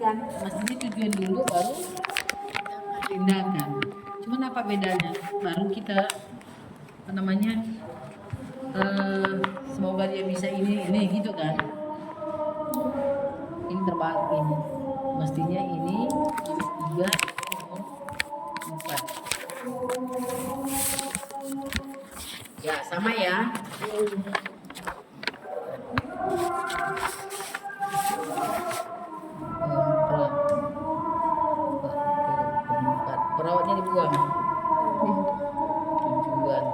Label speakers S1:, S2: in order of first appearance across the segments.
S1: kan, mestinya tujuan dulu baru tindakan. Cuman apa bedanya? Baru kita apa namanya? Semoga dia bisa ini gitu kan. Ini terbalik ini. Mestinya ini nomor 3, nomor 4. Ya, sama ya. Perawatnya dibuang. Tujuan.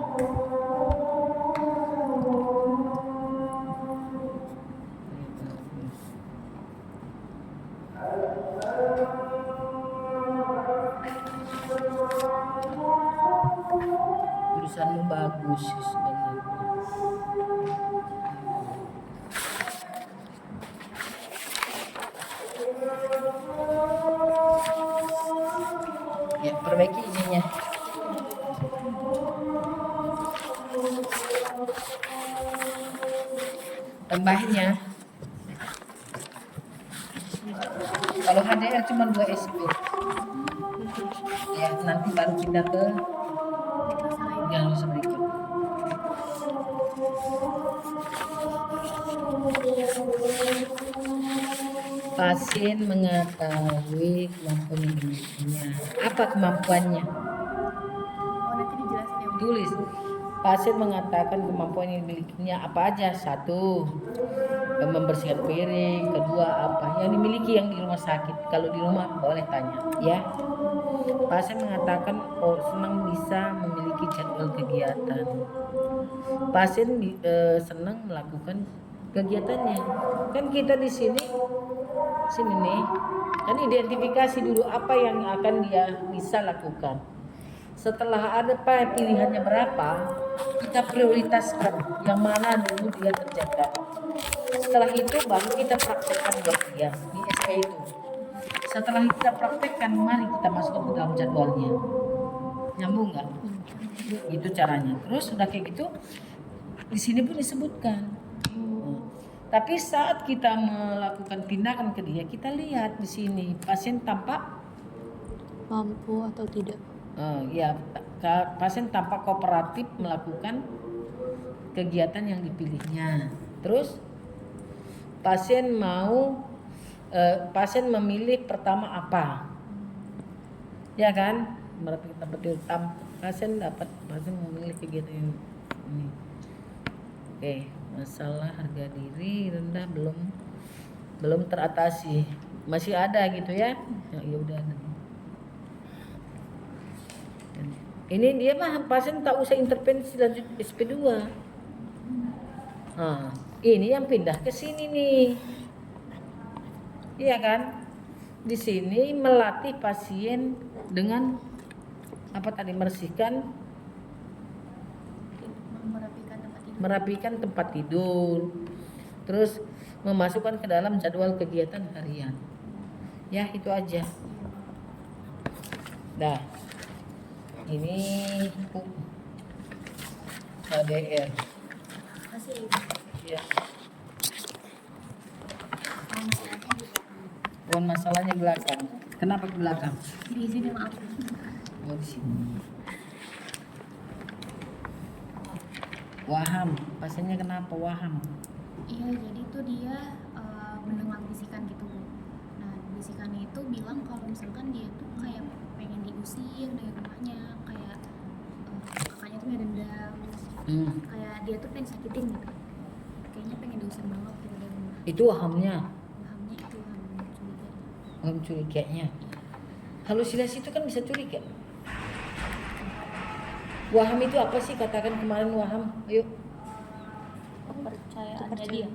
S1: Tulisanmu bagus sebenarnya. Ya, perbaiki ininya. Tambahin ya. Kalau HDR cuma 2 SB. Ya, nanti baru pindah ke yang berikut. Pasien mengetahui kemampuan yang dimilikinya. Apa kemampuannya?
S2: Nanti dijelasin ya.
S1: Tulis. Pasien mengatakan kemampuan yang dimilikinya apa aja? 1, membersihkan piring. 2, apa yang dimiliki yang di rumah sakit. Kalau di rumah boleh tanya, ya. Pasien mengatakan senang bisa memiliki jadwal kegiatan. Pasien senang melakukan kegiatannya. Kan kita di sini nih, kan identifikasi dulu apa yang akan dia bisa lakukan. Setelah ada pilihannya berapa, kita prioritaskan yang mana dulu dia kerjakan. Setelah itu baru kita praktekkan buat dia di SP itu. Setelah kita praktekkan, mari kita masukkan ke dalam jadwalnya. Nyambung nggak? Itu caranya. Terus sudah kayak gitu, di sini pun disebutkan. Tapi saat kita melakukan tindakan ke dia, kita lihat di sini pasien tampak
S2: Mampu atau tidak?
S1: Ya, pasien tampak kooperatif melakukan kegiatan yang dipilihnya. Terus pasien memilih pertama apa? Ya kan? Pasien memilih kegiatan ini. Oke, masalah harga diri rendah belum teratasi. Masih ada gitu ya? Ya udah. Ini dia mah pasien tak usah intervensi lanjut SP2. Nah, ini yang pindah ke sini nih. Iya kan? Di sini melatih pasien dengan apa tadi? Merapikan tempat tidur. Terus memasukkan ke dalam jadwal kegiatan harian. Ya, itu aja. Nah, ini HDR.
S2: Masih.
S1: Ya. Masalahnya belakang. Kenapa ke belakang?
S2: Di sini maaf.
S1: Oh, di sini. Waham. Pasiennya kenapa waham?
S2: Iya, jadi tuh dia mendengar bisikan gitu, Bu. Nah, bisikan itu bilang kalau misalkan dia tuh kayak pengen diusir dari rumahnya, kayak kakaknya tuh dendam, kayak dia tuh pengen sakitin gitu. Kayaknya pengen diusir banget gitu dari rumah.
S1: Itu wahamnya.
S2: Wahamnya itu curiga.
S1: Waham curiganya. Halusinasi itu kan bisa curiga. Waham itu apa sih? Katakan kemarin waham. Ayo.
S2: Kepercayaannya dia.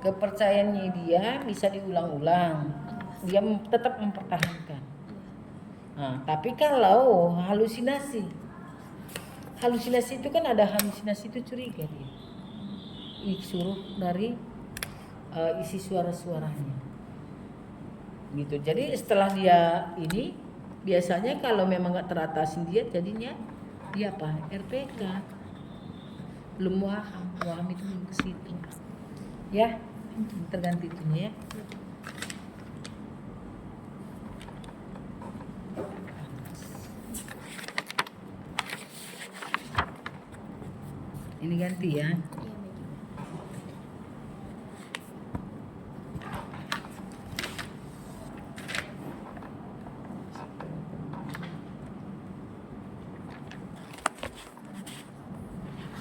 S1: Kepercayaannya dia bisa diulang-ulang. Dia tetap mempertahankan. Nah, tapi kalau halusinasi itu kan ada halusinasi itu curiga dia. Disuruh dari isi suara-suaranya. Gitu. Jadi setelah dia ini biasanya kalau memang nggak teratasin dia jadinya dia apa? RPK. Belum waham itu belum ke situ. Ya, terganti itunya ya. Ini ganti ya.
S2: Iya baik ibu.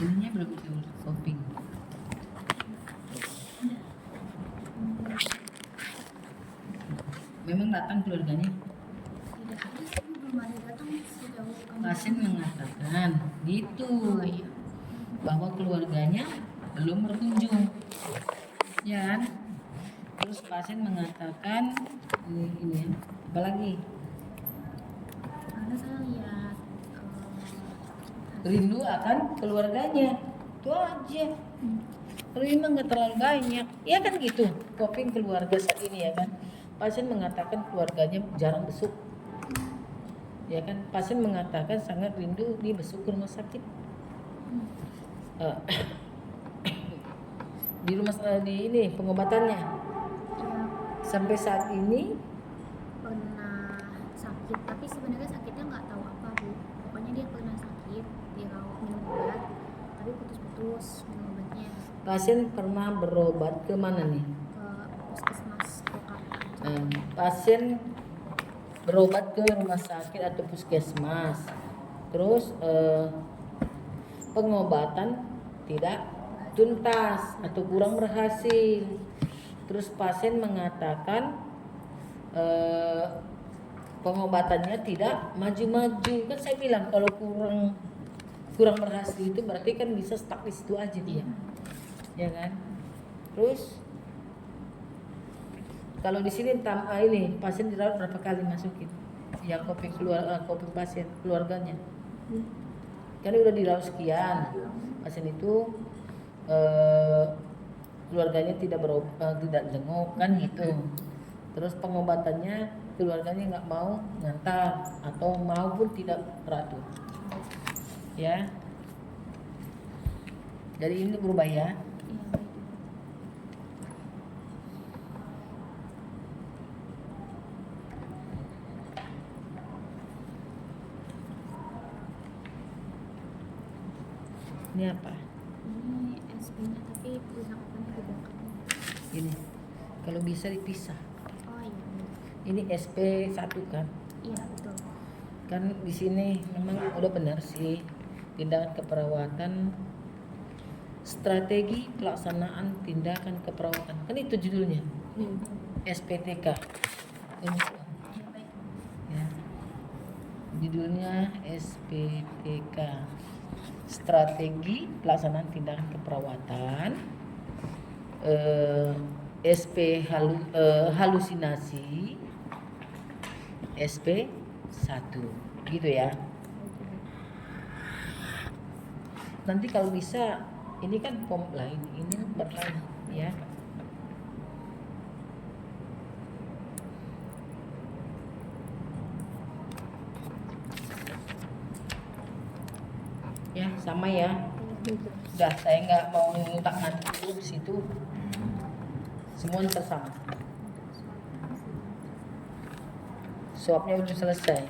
S1: Ininya belum di coping. Memang datang keluarganya.
S2: Tidak ada sih Bu, belum ada datang sejauh kami.
S1: Pasien mengatakan gitu
S2: Oh iya.
S1: bahwa keluarganya belum berkunjung, ya kan? Terus pasien mengatakan ini ya, apalagi
S2: Karena saya lihat
S1: rindu akan keluarganya, itu aja. Kalau ini mah nggak terlalu banyak, ya kan gitu. Coping keluarga saat ini ya kan. Pasien mengatakan keluarganya jarang besuk, ya kan. Pasien mengatakan sangat rindu di besuk ke rumah sakit. Eh, di rumah di ini pengobatannya
S2: ya
S1: sampai saat ini
S2: pernah sakit, tapi sebenarnya sakitnya nggak tahu apa Bu. Pokoknya dia pernah sakit, dirawat minum obat, tapi putus-putus minum obatnya
S1: pasien pernah berobat ke mana nih?
S2: ke puskesmas Purwakarta.
S1: Pasien berobat ke rumah sakit atau puskesmas, terus pengobatan tidak tuntas atau kurang berhasil. Terus pasien mengatakan pengobatannya tidak maju-maju. Kan saya bilang kalau kurang berhasil itu berarti kan bisa stuck di situ aja dia, ya kan? Terus kalau di sini ini pasien dirawat berapa kali masukin? Yang coping pasien keluarganya. Kan udah dirawat sekian. Pasien itu keluarganya tidak jenguk kan gitu. Terus pengobatannya keluarganya nggak mau ngantar atau maupun tidak teratur, ya. Jadi ini berubah ya.
S2: Iya baik Ibu.
S1: Ini apa?
S2: Ini SP-nya tapi perlengkapannya di belakang.
S1: Ini kalau bisa dipisah.
S2: Oh iya baik.
S1: Ini SP1 kan?
S2: Iya betul.
S1: Kan di sini memang udah benar sih, tindakan keperawatan, strategi pelaksanaan tindakan keperawatan, kan itu judulnya, SPTK. Ini,
S2: Iya baik.
S1: ya, judulnya SPTK, strategi pelaksanaan tindakan keperawatan, halusinasi, SP1 gitu ya. Nanti kalau bisa ini kan pom lain, ini berlain ya. Ya sama ya. Udah saya nggak mau tak nanti di situ. Semua tersama. Swabnya udah selesai.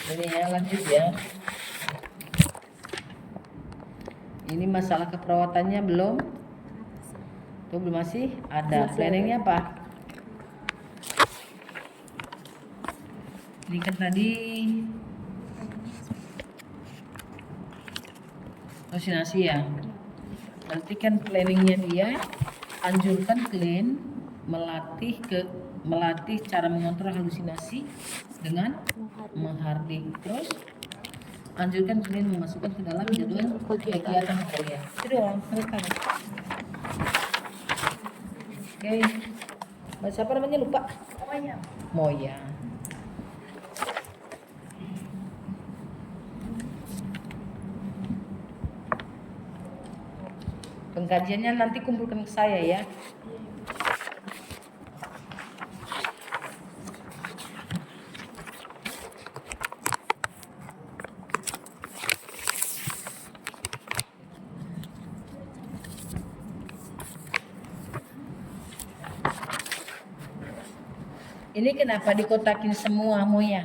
S1: Ini ya lanjut ya. Ini masalah keperawatannya belum? Tuh belum masih? Ada planningnya apa? Ini kan tadi halusinasi ya. Berarti kan planningnya dia anjurkan klien melatih cara mengontrol halusinasi dengan menghardik. Terus anjurkan klien memasukkan ke dalam jadwal kegiatan kuliah. Itu doang, mereka. Oke. Siapa namanya lupa? Moya. Pengkajiannya nanti kumpulkan ke saya ya. Ini kenapa dikotakin semua Moya?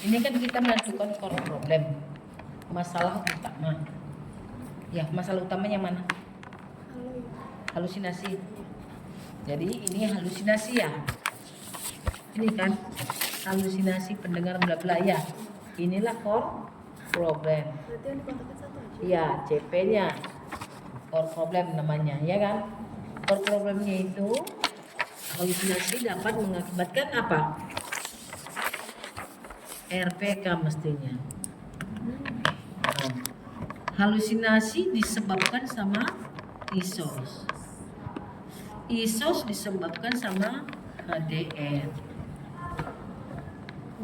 S1: Ini kan kita menentukan core problem, masalah utama. Ya, masalah utamanya mana? Halusinasi. Jadi ini halusinasi ya. Ini kan halusinasi pendengar bla bla ya. Inilah core problem.
S2: Berarti yang dikontakin satu aja.
S1: Iya, CP-nya core problem namanya, ya kan? Core problemnya itu halusinasi dapat mengakibatkan apa? RPK mestinya. Nah, halusinasi disebabkan sama ISOS. ISOS disebabkan sama HDR.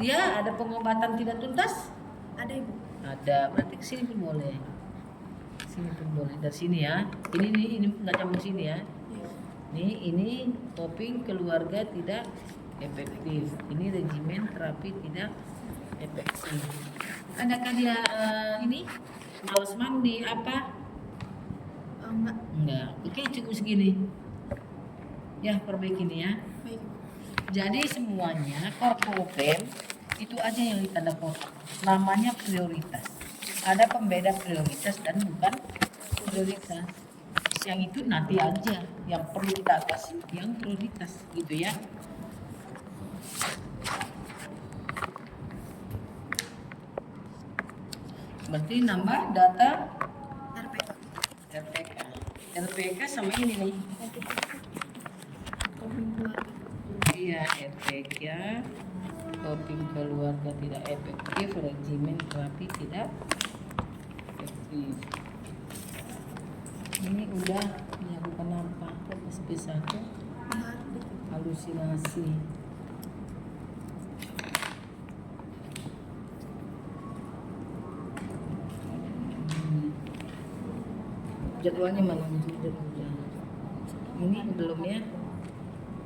S1: Dia ada pengobatan tidak tuntas?
S2: Ada ibu.
S1: Ada, berarti kesini pun boleh. Sini pun boleh. Dari sini ya. Ini nggak campur sini ya. Ini coping keluarga tidak efektif. Ini regimen terapi tidak efektif. Adakah dia ini malas mandi apa?
S2: Enggak.
S1: Enggak. Oke, cukup segini. Ya, perbaiki ini ya.
S2: Baik ibu.
S1: Jadi semuanya core problem itu aja yang ditanda kotak. Namanya prioritas. Ada pembeda prioritas dan bukan prioritas. Yang itu nanti aja. Yang perlu kita atasi yang prioritas gitu ya. Berarti nambah data
S2: RPK.
S1: RPK. RPK sama ini nih.
S2: Coping keluarga.
S1: Iya, RPK. Coping keluarga tidak efektif, regimen terapi tidak efektif. Ini udah dilakukan apa? SP1 halusinasi. Jadwalnya mana? Jadwalnya. Ini belum ya?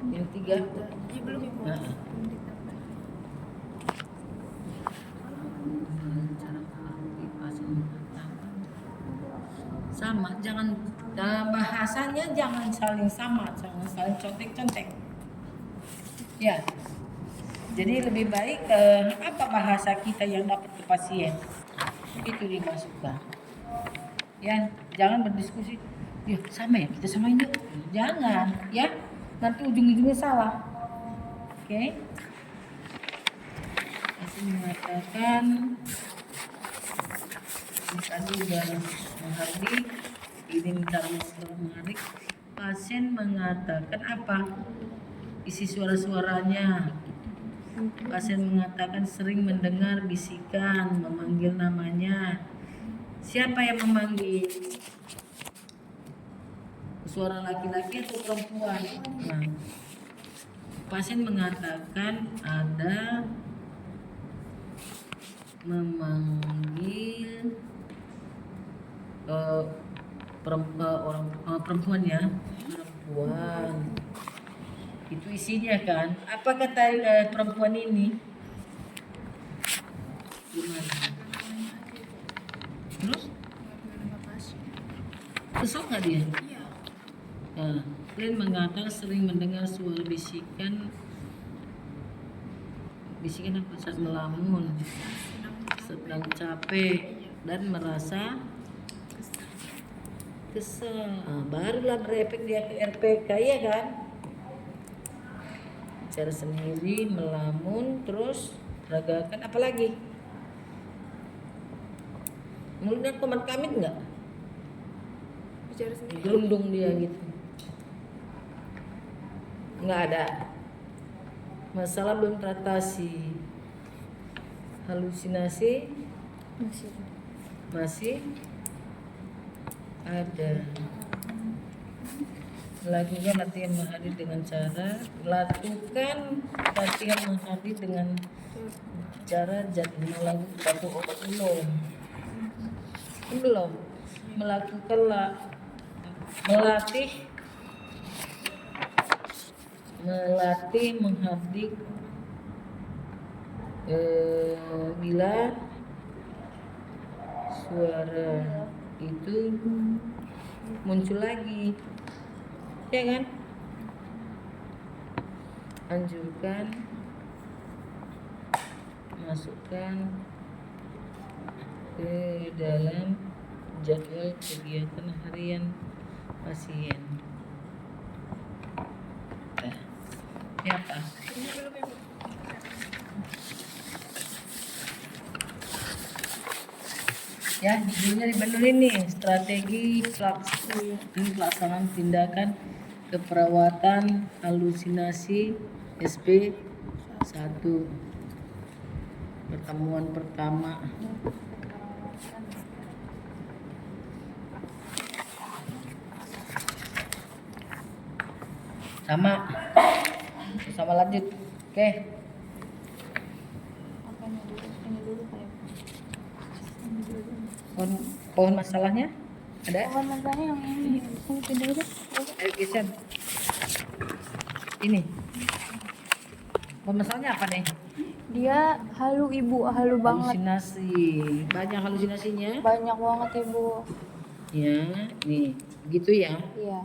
S1: Yang 3.
S2: Ya belum ibu.
S1: Nah. Sama, jangan dalam bahasanya jangan saling sama, jangan saling contek-contek. Ya. Jadi lebih baik apa bahasa kita yang dapat ke pasien itu dimasukkan. Ya, jangan berdiskusi. Ya, sama ya, kita samain yuk. Jangan, ya. Nanti ujung-ujungnya salah. Oke. Masih mengatakan ini tadi udah menghardik, ini minta menghardik. Pasien mengatakan apa? Isi suara-suaranya. Pasien mengatakan sering mendengar bisikan, memanggil namanya. Siapa yang memanggil? Suara laki-laki atau perempuan? Nah, pasien mengatakan ada memanggil perempuan ya, perempuan. Itu isinya kan. Apa kata perempuan ini? Gimana? Terus? Kesel nggak dia?
S2: Iya.
S1: Nah, klien mengatakan sering mendengar suara bisikan apa saat melamun, sedang capek dan merasa kesel. Nah, barulah berefek dia ke RPK ya kan? Cara sendiri melamun terus peragakan apa lagi? Mulutnya komat kamit nggak?
S2: Bicara sendiri.
S1: Gerundung dia gitu. Nggak ada. Masalah belum teratasi. Halusinasi masih ada. Lakukan latihan menghadiri dengan cara jadwal satu obat belum melakukan melatih melatih menghardik bila suara itu muncul lagi, ya kan? Anjurkan, masukkan ke dalam jadwal kegiatan harian pasien. Ini apa? Ya, judulnya dibenerin nih, strategi pelaksanaan tindakan keperawatan halusinasi SP1. Pertemuan pertama. Sama lanjut. Oke.
S2: Apanya dulu? Ini dulu kayak.
S1: Pohon masalahnya ada?
S2: Pohon masalahnya yang ini. Ini pindah dulu.
S1: Ayo geser. Ini. Pohon masalahnya apa nih?
S2: Dia halu ibu, halu banget.
S1: Halusinasi. Banyak halusinasinya?
S2: Banyak banget ibu.
S1: Ya, nih, gitu ya.
S2: Iya.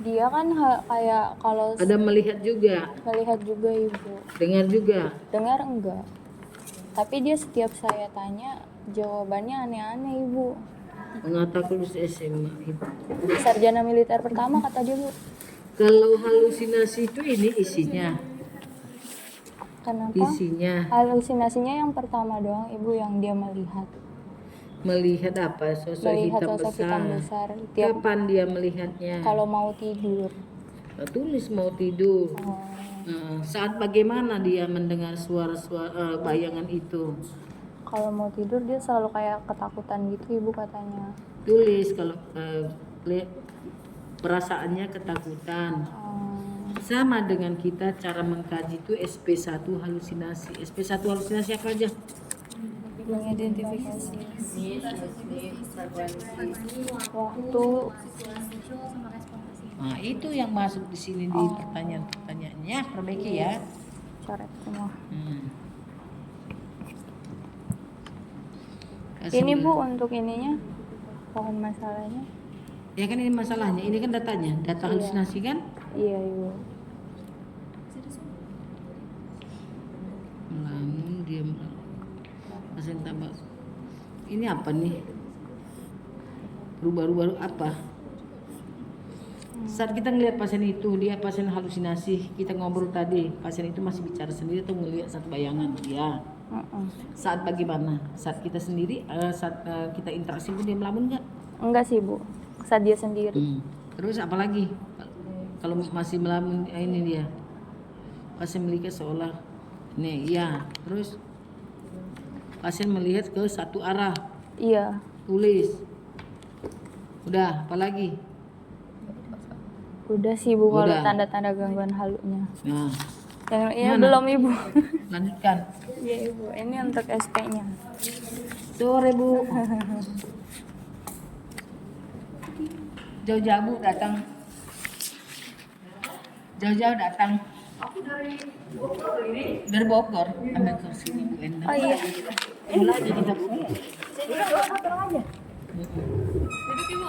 S2: Dia kan kayak kalau
S1: Ada melihat juga,
S2: melihat juga ibu.
S1: dengar juga.
S2: Dengar enggak? Tapi dia setiap saya tanya jawabannya aneh-aneh ibu.
S1: Mengatakan lulus SMA itu.
S2: Sarjana militer pertama kata dia bu.
S1: Kalau halusinasi itu ini isinya.
S2: Kenapa?
S1: Isinya
S2: Halusinasinya yang pertama doang ibu yang dia melihat.
S1: melihat apa? Sosok
S2: Melihat
S1: hitam
S2: sosok
S1: besar.
S2: hitam besar. Tiap
S1: Kapan dia melihatnya?
S2: kalau mau tidur.
S1: Tulis mau tidur.
S2: Oh,
S1: Saat bagaimana dia mendengar suara-suara bayangan itu?
S2: kalau mau tidur dia selalu kayak ketakutan gitu ibu katanya.
S1: Tulis kalau perasaannya ketakutan. Sama dengan kita cara mengkaji itu SP1 halusinasi. SP1 halusinasi apa aja?
S2: Mengidentifikasi waktu.
S1: Nah, itu yang masuk di sini di pertanyaan-pertanyaannya. Perbaiki ya.
S2: Coret semua.
S1: Kasih
S2: Ini bu
S1: dulu.
S2: untuk ininya pohon masalahnya.
S1: Ya kan ini masalahnya. Ini kan datanya. Data halusinasi kan?
S2: Iya ibu.
S1: Melamun dia pasien tambah. Ini apa nih? Baru-baru apa? Saat kita ngelihat pasien itu, dia pasien halusinasi, kita ngobrol tadi, pasien itu masih bicara sendiri atau melihat satu bayangan? Ya. Saat bagaimana? Saat kita sendiri, saat kita interaksi pun dia melamun nggak?
S2: Enggak sih bu, saat dia sendiri.
S1: Terus apa lagi? Kalau masih melamun, ini dia pasien melihat seolah, nih, ya. Terus pasien melihat ke satu arah.
S2: Iya.
S1: Tulis. Udah, apa lagi?
S2: Udah sih bu kalau
S1: Udah.
S2: tanda-tanda gangguan halunya.
S1: Nah,
S2: Yang ya
S1: Mana?
S2: belum ibu.
S1: lanjutkan.
S2: Iya ibu, ini untuk SP-nya.
S1: Sore Bu. Jauh-jauh Bu datang. Jauh-jauh datang. Aku dari Bogor ini. Dari Bogor. Ambil kursi ini Bu Enda.
S2: Oh iya.
S1: Mulai aja kita Bu.
S2: Tenang aja.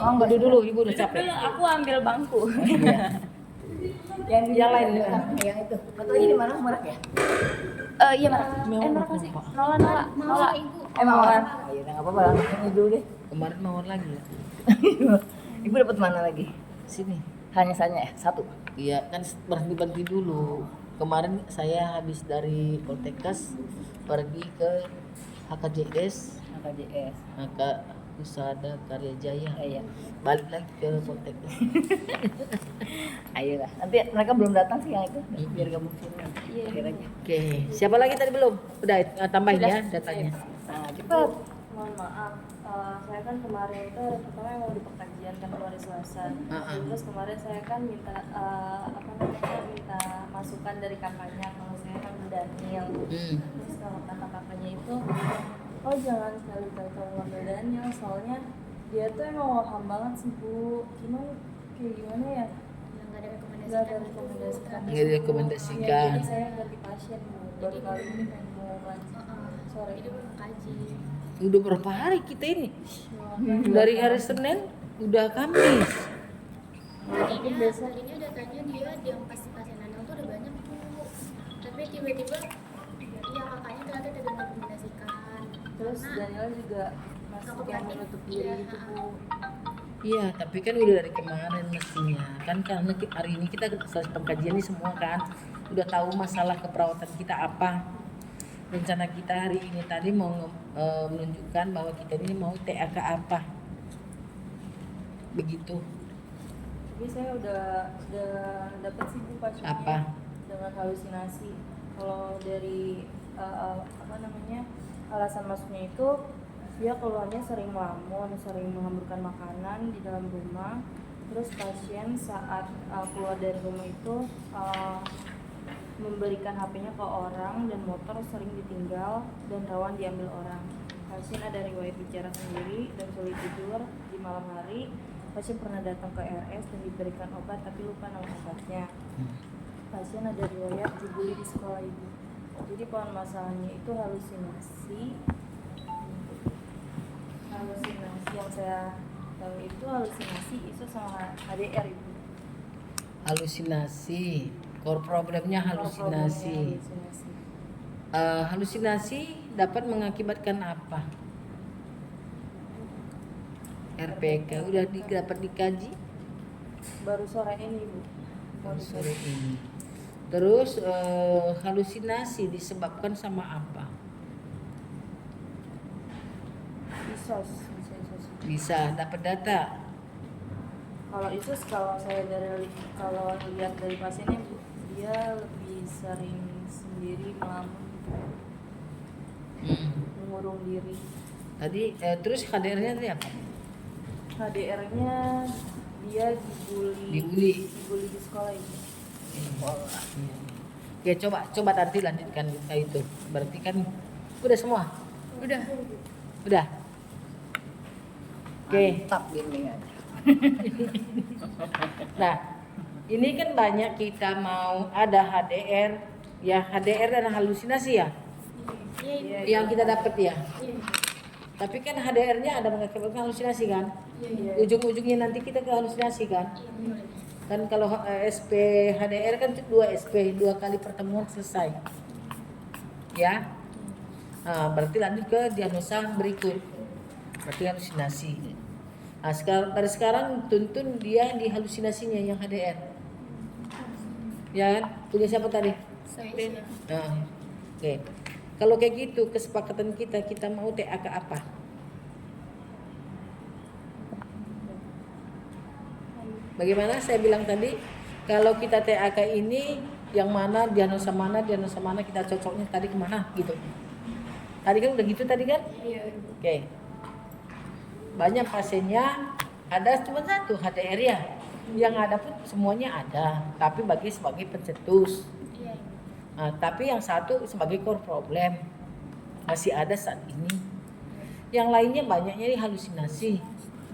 S1: Oh, enggak dulu, Ibu udah capek.
S2: Aku ambil bangku.
S1: Yang lain ya.
S3: Yang itu. Atau ini di mana Merak ya?
S2: Iya Merak. Merak masih. Nola ibu.
S3: Mawar. Ayo enggak apa-apa lah. Ini dulu deh.
S1: Kemarin mawar lagi ya.
S3: Ibu dapat mana lagi?
S1: Sini.
S3: Hanya ya, satu.
S1: Iya, kan berhenti dulu. Kemarin saya habis dari Poltekkes pergi ke HKJS,
S3: HKJS.
S1: maka Husada Karya Jaya.
S3: Iya.
S1: Balik lagi ke Poltekkes.
S3: Ayolah. Nanti mereka belum datang sih yang itu. Biar kamu sini.
S2: Iya.
S3: Akhir aja.
S1: Oke, siapa lagi tadi belum? Udah tambahin ya datanya.
S3: Nah, cepat.
S4: Mohon maaf, saya kan kemarin itu hari pertama yang mau di pengkajian kan hari Selasa. Terus kemarin saya kan minta minta masukan dari kakaknya kalau saya kan Daniel. Terus kalau kakaknya itu, oh jangan sekali-kali kamu ngambil Daniel, soalnya dia tuh emang waham banget sih bu. Gimana kayak gimana ya?
S2: Yang nggak ada
S4: Nggak ada rekomendasikan.
S1: Nggak direkomendasikan.
S4: Jadi saya ganti pasien Bu. Baru kali ini kan pengumuman sore.
S2: Jadi belum kaji.
S1: Udah berapa hari kita ini? Dari hari Senin udah Kamis.
S2: Tadinya datanya dia yang pasti pasien Anel tuh udah banyak Bu. Tapi tiba-tiba ya kakaknya ternyata tidak merekomendasikan.
S4: Terus
S2: Karena
S4: Daniel juga masih kayak menutup diri gitu Bu.
S1: Iya, tapi kan udah dari kemarin mestinya. Kan karena hari ini kita selesai pengkajian ini semua kan. Udah tahu masalah keperawatan kita apa. Rencana kita hari ini tadi mau menunjukkan bahwa kita ini mau TAK apa. Begitu.
S4: Tapi saya udah dapat sih Bu pasiennya.
S1: Apa?
S4: Dengan halusinasi. Kalau dari alasan masuknya itu dia keluarnya sering melamun, sering menghamburkan makanan di dalam rumah. Terus pasien saat keluar dari rumah itu memberikan HP-nya ke orang dan motor sering ditinggal dan rawan diambil orang. Pasien ada riwayat bicara sendiri dan sulit tidur di malam hari. Pasien pernah datang ke RS dan diberikan obat tapi lupa nama obatnya. Pasien ada riwayat dibully di sekolah ibu. Jadi pohon masalahnya itu halusinasi yang saya tahu itu halusinasi isu sama HDR ibu.
S1: Halusinasi. Core problemnya halusinasi. Halusinasi dapat mengakibatkan apa? RPK udah dapat dikaji
S4: Baru sore ini ibu.
S1: baru sore ini. Terus halusinasi disebabkan sama apa?
S4: Isos.
S1: Bisa dapat data.
S4: Kalau Isos kalau saya kalau lihat dari pasiennya Bu, dia lebih sering sendiri melamun, mengurung diri.
S1: Tadi terus HDR-nya tadi apa?
S4: HDR-nya dia dibully di sekolah itu.
S1: Ya coba nanti lanjutkan itu. Berarti kan udah semua.
S2: Udah.
S1: Oke.
S3: Mantap bimbingan.
S1: Nah, ini kan banyak kita mau ada HDR, ya HDR dan halusinasi ya, yang kita dapat ya. Tapi kan HDR-nya ada mengakibatkan halusinasi kan, ujung-ujungnya nanti kita ke halusinasi kan. Kan kalau SP HDR kan 2 SP, 2 kali pertemuan selesai. Ya. Nah, berarti lanjut ke diagnosa berikut. Berarti halusinasi. Nah, dari sekarang tuntun dia di halusinasinya yang HDR. Ya kan? Punya siapa tadi?
S2: Saya.
S1: Nah, oke. Kalau kayak gitu kesepakatan kita mau TAK apa? Bagaimana saya bilang tadi, kalau kita TAK ini yang mana diagnosa mana kita cocoknya tadi kemana gitu. Tadi kan udah gitu tadi kan?
S2: Iya.
S1: Oke. Banyak pasiennya ada cuma satu HDR ya. Yang ada pun semuanya ada, tapi sebagai pencetus.
S2: Iya.
S1: Nah, tapi yang satu sebagai core problem masih ada saat ini. Yang lainnya banyaknya halusinasi,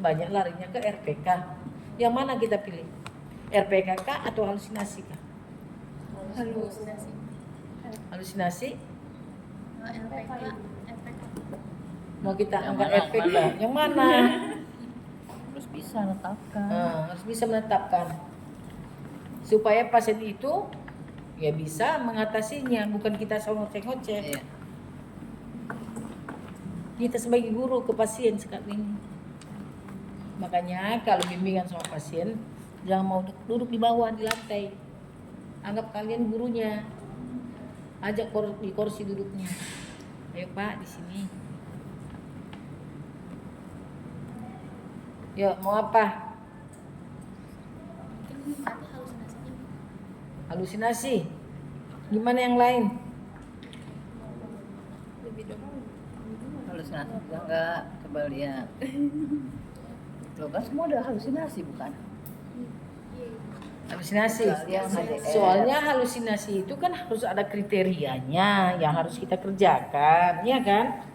S1: banyak larinya ke RPK. Yang mana kita pilih? RPK kah atau halusinasi kah?
S2: Halusinasi.
S1: Halusinasi?
S2: LPK.
S1: Mau kita
S3: Yang
S1: angkat
S3: mana,
S1: RPK? Yang mana?
S3: Terus bisa menetapkan.
S1: Harus bisa menetapkan supaya pasien itu ya bisa mengatasinya, bukan kita ngoceh-ngoceh.
S3: Iya.
S1: Kita sebagai guru ke pasien sekarang ini. Makanya kalau bimbingan sama pasien jangan mau duduk di bawah di lantai. Anggap kalian gurunya. Ajak di kursi duduknya. Ayo Pak di sini. Yuk mau apa?
S2: Mungkin nanti halusinasinya.
S1: Halusinasi. Gimana yang lain?
S3: Halusinasi juga enggak, coba lihat. Loh kan semua udah halusinasi bukan?
S1: Halusinasi.
S3: Yang HDR.
S1: Soalnya halusinasi itu kan harus ada kriterianya yang harus kita kerjakan, ya kan?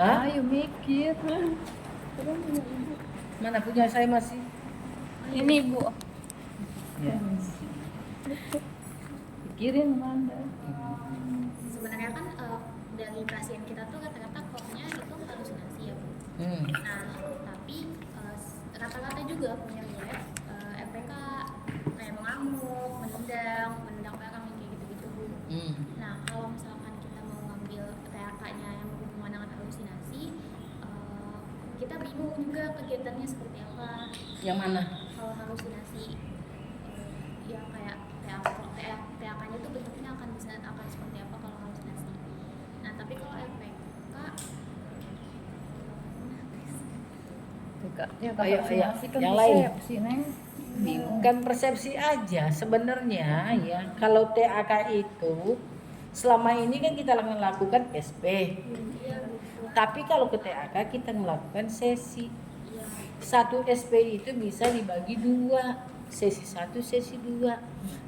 S1: Hah?
S3: Ayo mikir.
S1: Mana punya saya masih?
S2: Ini Bu.
S3: Ya. Pikirin Amanda.
S2: Sebenarnya kan dari pasien kita tuh rata-rata koknya itu halusinasi ya Bu. Nah, tapi rata-rata juga punya riwayat FPK kayak mengamuk, menendang barang kayak gitu-gitu Bu. Nah, kalau misalkan kita mau ngambil THK-nya yang berhubungan dengan halusinasi, kita bingung juga kegiatannya seperti apa.
S1: Yang mana?
S2: Kalau halusinasi, yang kayak THK-nya itu bentuknya akan seperti apa kalau halusinasi. Nah, tapi kalau FPK
S3: Ya,
S1: Ayo,
S3: halusinasi kan
S1: yang lain.
S3: persepsi, Neng. Bingung.
S1: Kan persepsi aja sebenarnya ya. Kalau TAK itu selama ini kan kita lakukan SP. Tapi kalau ke TAK kita melakukan sesi. Satu SP itu bisa dibagi 2. Sesi 1, sesi 2.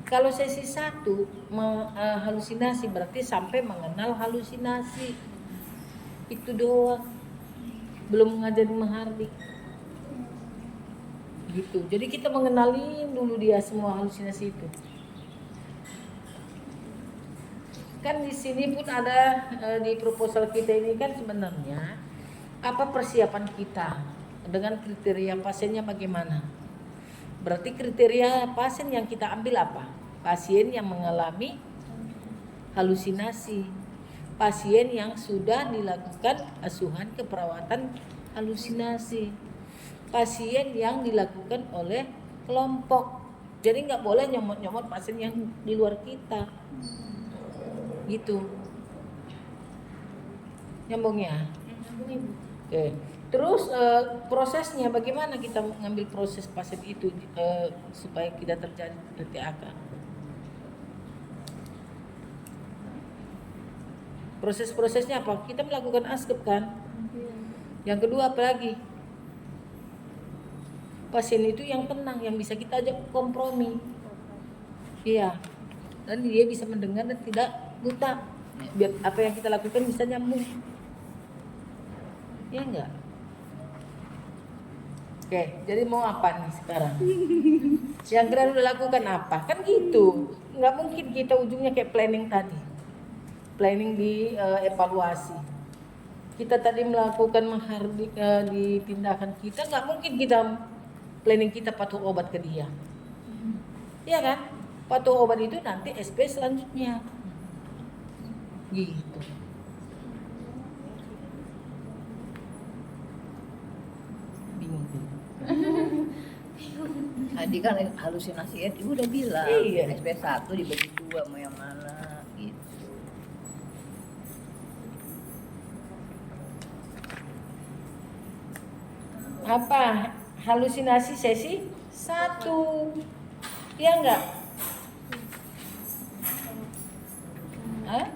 S1: Kalau sesi 1 halusinasi berarti sampai mengenal halusinasi. Itu doang. Belum mengajar Mahardi. Gitu. Jadi kita mengenalin dulu dia semua halusinasi itu. Kan di sini pun ada di proposal kita ini kan sebenarnya apa persiapan kita dengan kriteria pasiennya bagaimana. Berarti kriteria pasien yang kita ambil apa? Pasien yang mengalami halusinasi. Pasien yang sudah dilakukan asuhan keperawatan halusinasi. Pasien yang dilakukan oleh kelompok. Jadi nggak boleh nyomot-nyomot pasien yang di luar kita. Gitu. Nyambung ya? Oke. Terus prosesnya bagaimana kita mengambil proses pasien itu supaya tidak terjadi TAK? Proses-prosesnya apa? Kita melakukan askep kan? Yang kedua apa lagi? Pasien itu yang tenang, yang bisa kita ajak kompromi. Iya. Dan dia bisa mendengar dan tidak buta. Biar apa yang kita lakukan bisa nyambung. Iya enggak? Oke, jadi mau apa nih sekarang? Yang kalian udah lakukan apa? Kan gitu. Nggak mungkin kita ujungnya kayak planning tadi. Planning di evaluasi. Kita tadi melakukan di tindakan kita, nggak mungkin kita planning kita patuh obat ke dia. Iya kan? Patuh obat itu nanti SP selanjutnya. Gitu. Bingung.
S3: Tadi kan halusinasi ya, ibu udah bilang.
S1: Iya.
S3: SP1 dibagi 2 mau yang mana gitu.
S1: Apa? Halusinasi sesi 1. Iya enggak? Hah?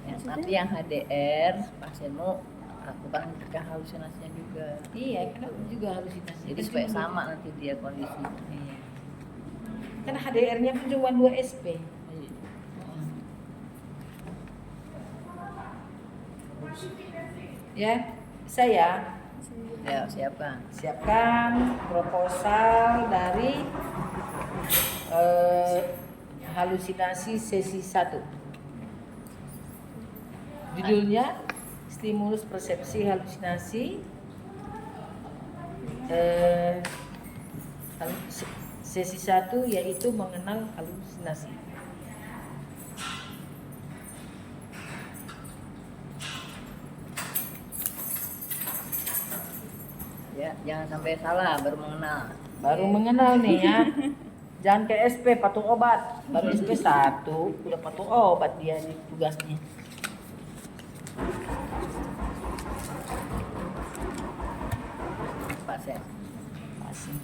S3: Ya, tapi yang HDR pasienmu lakukan halusinasinya juga.
S1: Iya, kenapa juga halusinasi?
S3: Jadi supaya sama nanti dia kondisinya.
S1: Iya. Kan HDR-nya pun cuma 2 SP. Ya, saya
S3: Ya, siapa?
S1: siapkan proposal dari halusinasi sesi 1. Judulnya stimulus persepsi halusinasi sesi 1 yaitu mengenal halusinasi.
S3: Ya, jangan sampai salah baru mengenal.
S1: Baru mengenal nih ya. Jangan ke SP patuh obat. Baru SP 1 udah patuh obat dia di tugasnya.
S3: Pasien.
S1: Asing.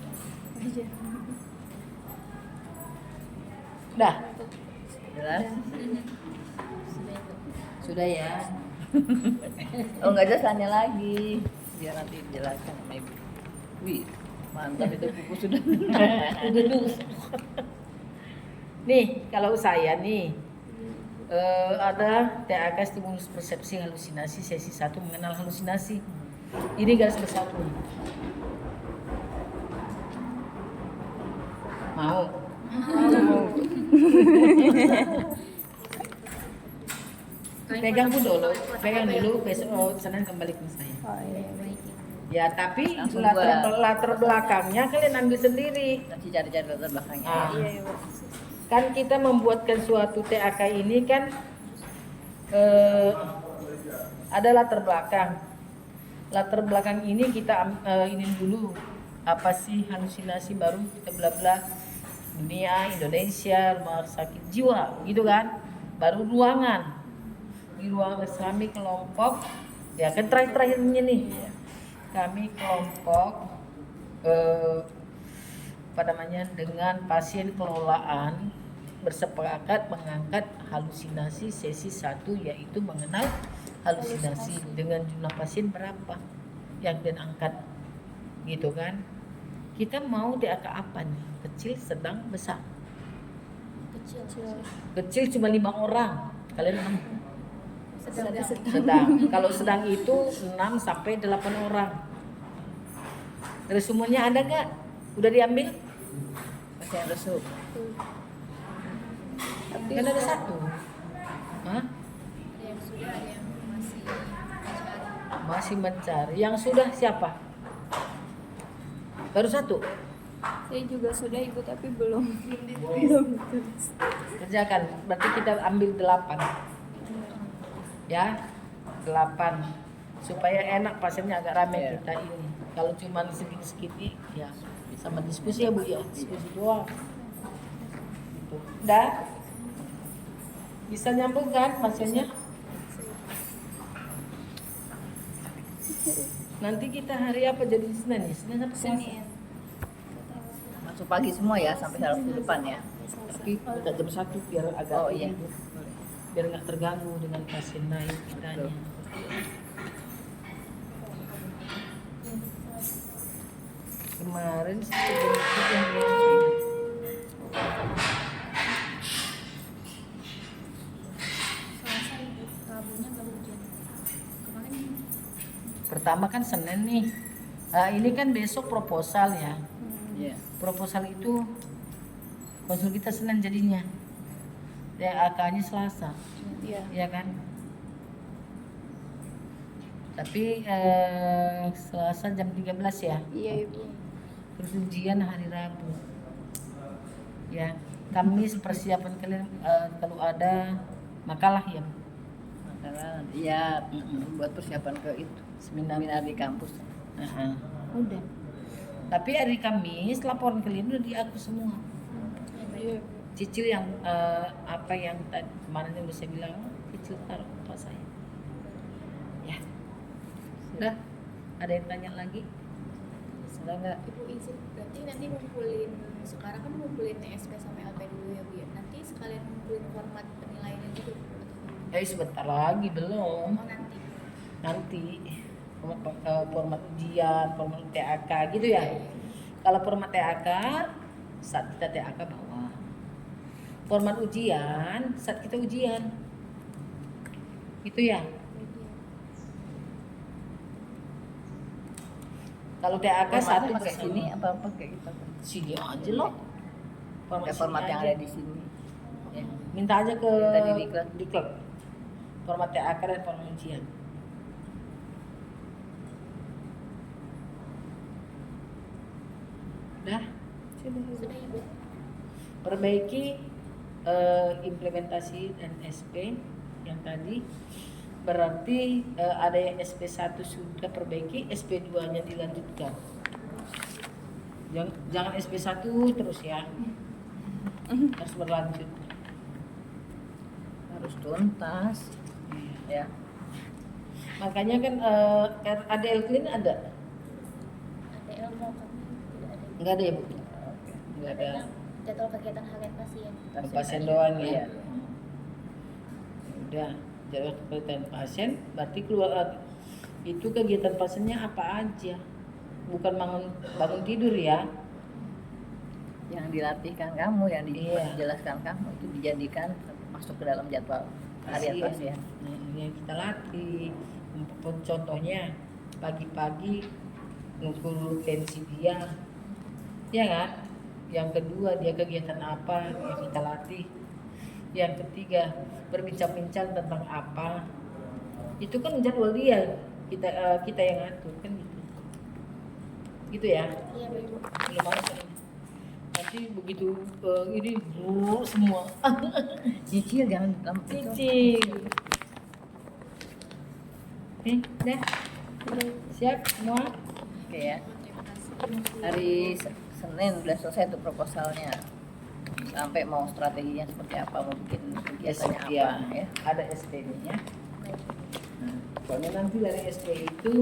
S1: Udah,
S3: Jelas?
S1: sudah ya.
S3: Oh, enggak jelas tanya lagi. Biar nanti dijelaskan sama ibu. Wih, mantap itu buku sudah.
S1: Udah dulu. Nih, kalau saya nih ada TAK stimulus persepsi halusinasi sesi 1 mengenal halusinasi. Ini garis besar. Mau? Pegang dulu, besok Senin kembali ke saya. Ya, tapi
S3: Langsung
S1: latar belakangnya kalian ambil sendiri.
S3: Nanti cari-cari latar belakangnya.
S1: Ah. Kan kita membuatkan suatu TAK ini kan ada latar belakang. Latar belakang ini kita ini dulu apa sih halusinasi, baru kita bla bla dunia Indonesia rumah sakit jiwa gitu kan, baru ruangan di ruangan kami kelompok ya kan terakhirnya nih kami kelompok apa namanya dengan pasien kelolaan bersepakat mengangkat halusinasi sesi 1 yaitu mengenal halusinasi dengan jumlah pasien berapa yang dan angkat gitu kan. Kita mau TAK apa nih? Kecil, sedang, besar? Kecil cuma 5 orang. Kalian 6? Sedang. Kalau sedang itu 6 sampai 8 orang. Resumenya ada nggak? Udah diambil?
S3: Pasien resum.
S1: Kan ada 1. Hah?
S2: Ada yang sudah, ada yang masih mencari.
S1: Masih mencari. Yang sudah siapa? Baru 1?
S5: Saya juga sudah ibu tapi belum
S1: Kerjakan. Berarti kita ambil 8. Ya, 8. Supaya enak pasiennya agak ramai
S3: Iya.
S1: kita ini. Kalau cuma sedikit-sedikit ya sama diskusi ya Bu ya, diskusi doang. Gitu. Udah? Bisa nyambung kan pasiennya? Nanti kita hari apa jadi Senin nih? Senin apa Selasa?
S3: Masuk pagi semua ya sampai Sabtu depan ya.
S1: Tapi kita jam 1 biar agak
S3: Oh iya.
S1: biar nggak terganggu dengan pasien lain kitanya. Kemarin sih sedikit yang
S2: Selasa ibu, Rabunya baru hujan. Kemarin
S1: pertama kan Senin nih. Ini kan besok proposal ya.
S3: Iya.
S1: Proposal itu konsul kita Senin jadinya. DAK-nya Selasa.
S5: Iya.
S1: Iya kan? Tapi Selasa jam 13 ya.
S5: Iya ibu.
S1: Terus ujian hari Rabu. Ya, Kamis persiapan kalian kalau ada makalah ya.
S3: Makanan. Iya, buat persiapan ke itu seminar di kampus.
S1: Udah. Tapi hari Kamis laporan kalian udah diaku semua.
S5: Iya.
S1: Cicil yang apa yang tadi kemarin yang udah saya bilang, cicil taruh apa saya. Ya. Sudah. Ada yang tanya lagi? Sudah nggak?
S2: ibu izin, berarti nanti ngumpulin, sekarang kan ngumpulin TSP sampai LP dulu ya Bu ya. Nanti sekalian ngumpulin format penilaiannya juga Bu.
S1: Sebentar lagi belum.
S2: Oh nanti.
S1: Nanti format ujian, format TAK gitu ya. Kalau format TAK saat kita TAK bawah. Format ujian saat kita ujian. Itu ya. Kalau TAK satu
S3: pakai
S1: bersama.
S3: sini apa pakai kita?
S1: Sini aja loh.
S3: Pakai
S1: sini
S3: format yang
S1: aja.
S3: ada di sini. Ya.
S1: Minta aja ke
S3: Minta di diklat.
S1: Format TAK dan format ujian. Udah.
S2: Sudah ya Bu.
S1: Perbaiki implementasi dan SP yang tadi, berarti ada yang SP1 sudah perbaiki, SP2 nya dilanjutkan. Jangan SP1 terus ya, harus berlanjut.
S3: Harus tuntas. Ya.
S1: Makanya kan ADL clean ada?
S2: Ada ilmu kami tidak ada.
S1: Enggak ada ya Bu?
S3: Oke.
S1: Enggak ada.
S2: Jadwal kegiatan harian pasien.
S1: Pasien doang ya?
S3: Iya.
S1: Udah, jadwal kegiatan pasien, berarti keluar itu kegiatan pasiennya apa aja? Bukan bangun tidur ya?
S3: Yang dilatihkan kamu, yang
S1: Iya.
S3: dijelaskan kamu itu dijadikan masuk ke dalam jadwal harian pasien.
S1: Nah, ini yang kita latih. Contohnya pagi-pagi ngukur tensi dia, ya kan? Yang kedua dia kegiatan apa yang kita latih. Yang ketiga berbincang-bincang tentang apa. Itu kan jadwal dia, kita yang ngatur kan gitu. Gitu ya.
S2: Iya baik Bu.
S1: Belum ada ini. Nanti begitu ini semua.
S3: Cicil jangan lama.
S1: Cicing. Dah. Siap semua?
S3: Oke ya.
S2: Terima kasih.
S3: Hari Senin udah selesai tuh proposalnya. Sampai mau strateginya seperti apa, mau bikin kegiatannya apa
S1: Iya.
S3: ya.
S1: Ada SPD-nya. Soalnya nanti dari SP itu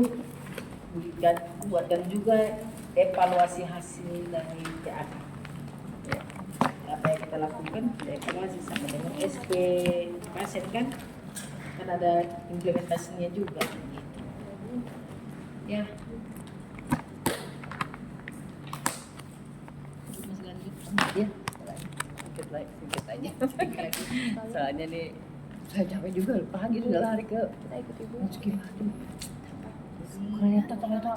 S1: buatkan juga evaluasi hasil dari TAK. Ya. Apa yang kita lakukan, kita evaluasi sama dengan SP pasien kan ada implementasinya juga. Gitu. Ya. Masih lanjut.
S3: Iya. Sedikit aja. Soalnya nih saya capek juga pagi sudah lari ke
S5: Kita ikut ibu.
S3: masukin lagi. Kereta ternyata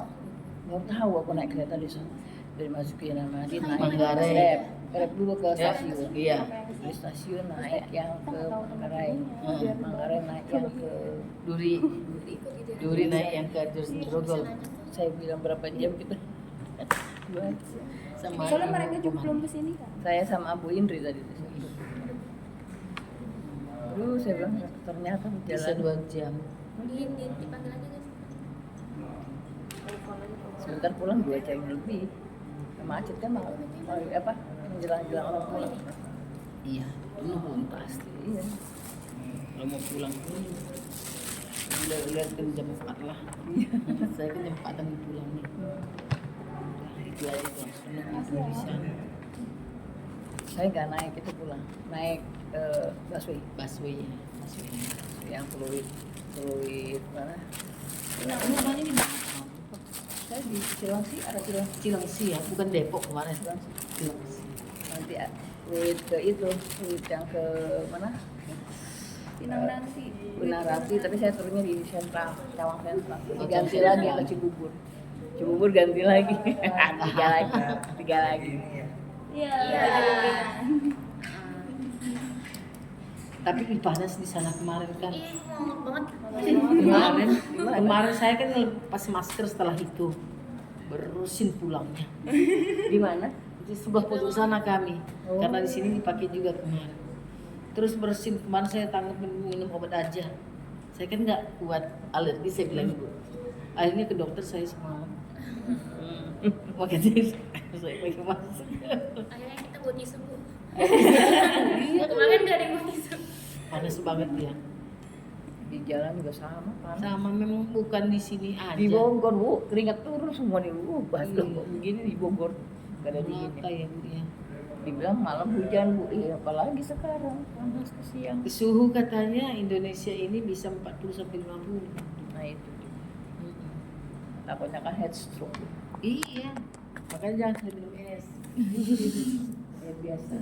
S3: baru tahu aku naik kereta di sana. Dari masukin nama dia naik
S1: Manggarai.
S3: Rep dulu ke
S1: Ya,
S3: stasiun.
S1: iya.
S3: Di stasiun naik yang ke Manggarai. Manggarai naik yang ke
S1: Duri Duri naik yang ke Grogol.
S3: saya bilang berapa jam kita. Dua.
S1: Sama
S5: Soalnya
S1: Ibu
S5: mereka juga
S1: Kumar.
S5: belum kesini kan.
S3: Saya sama Bu Indri tadi di situ. Aduh, saya bilang ternyata
S1: Bisa
S3: jalan
S1: 2 jam.
S2: Dipanggil aja guys.
S3: sebentar pulang 2 jam lebih. Macet kan malam apa menjelang orang pulang.
S1: Iya, penuh belum pasti.
S3: Iya.
S1: Kalau mau pulang pun udah kan jam 4 lah. Saya kan jam 4 pulang nih. Itu aja tuh, penuh di sana.
S3: Saya nggak naik itu pulang, naik busway
S1: Busway ya.
S3: yang fluid mana?
S1: Ini namanya di mana?
S3: Saya di Cilengsi ada Cilengsi.
S1: Cilengsi ya, bukan Depok kemarin.
S3: Cilengsi.
S1: Cilengsi.
S3: Nanti fluid ke itu, fluid yang ke mana?
S5: Pinang nanti.
S3: Benar Ranti, tapi saya turunnya di Sentral, Cawang Sentral.
S1: Oh,
S3: Ganti
S1: Cawang
S3: lagi
S1: Sentral.
S3: ke Cibubur. Cibubur ganti lagi. tiga lagi.
S5: Iya.
S1: Tapi panas di sana kemarin kan.
S2: Iya mau banget.
S1: Kemarin saya kan lepas masker setelah itu berusin pulangnya.
S3: Di mana?
S1: Di sebelah pojok sana kami.
S3: Oh.
S1: Karena di sini dipakai juga kemarin. Terus bersin kemarin saya tanggap minum obat aja. Saya kan nggak kuat alergi saya bilang ibu. Akhirnya ke dokter saya semalam. Makanya saya pakai masker.
S2: Akhirnya kita buat tisu Bu.
S1: Iya,
S2: Kemarin gak ada yang buat tisu.
S1: panas banget ya.
S3: Di jalan juga sama panas.
S1: Sama memang bukan di sini aja.
S3: Di Bogor Bu, keringat turun semua di Bogor.
S1: Iya.
S3: Begini di Bogor. Gak ada dingin.
S1: Kenapa ya Bu ya?
S3: Dibilang malam hujan Bu, iya apalagi sekarang panas ke siang.
S1: Suhu katanya Indonesia ini bisa 40 sampai 50.
S3: Nah itu takutnya kan head stroke.
S1: Iya. Makanya jangan minum es. Ya biasa.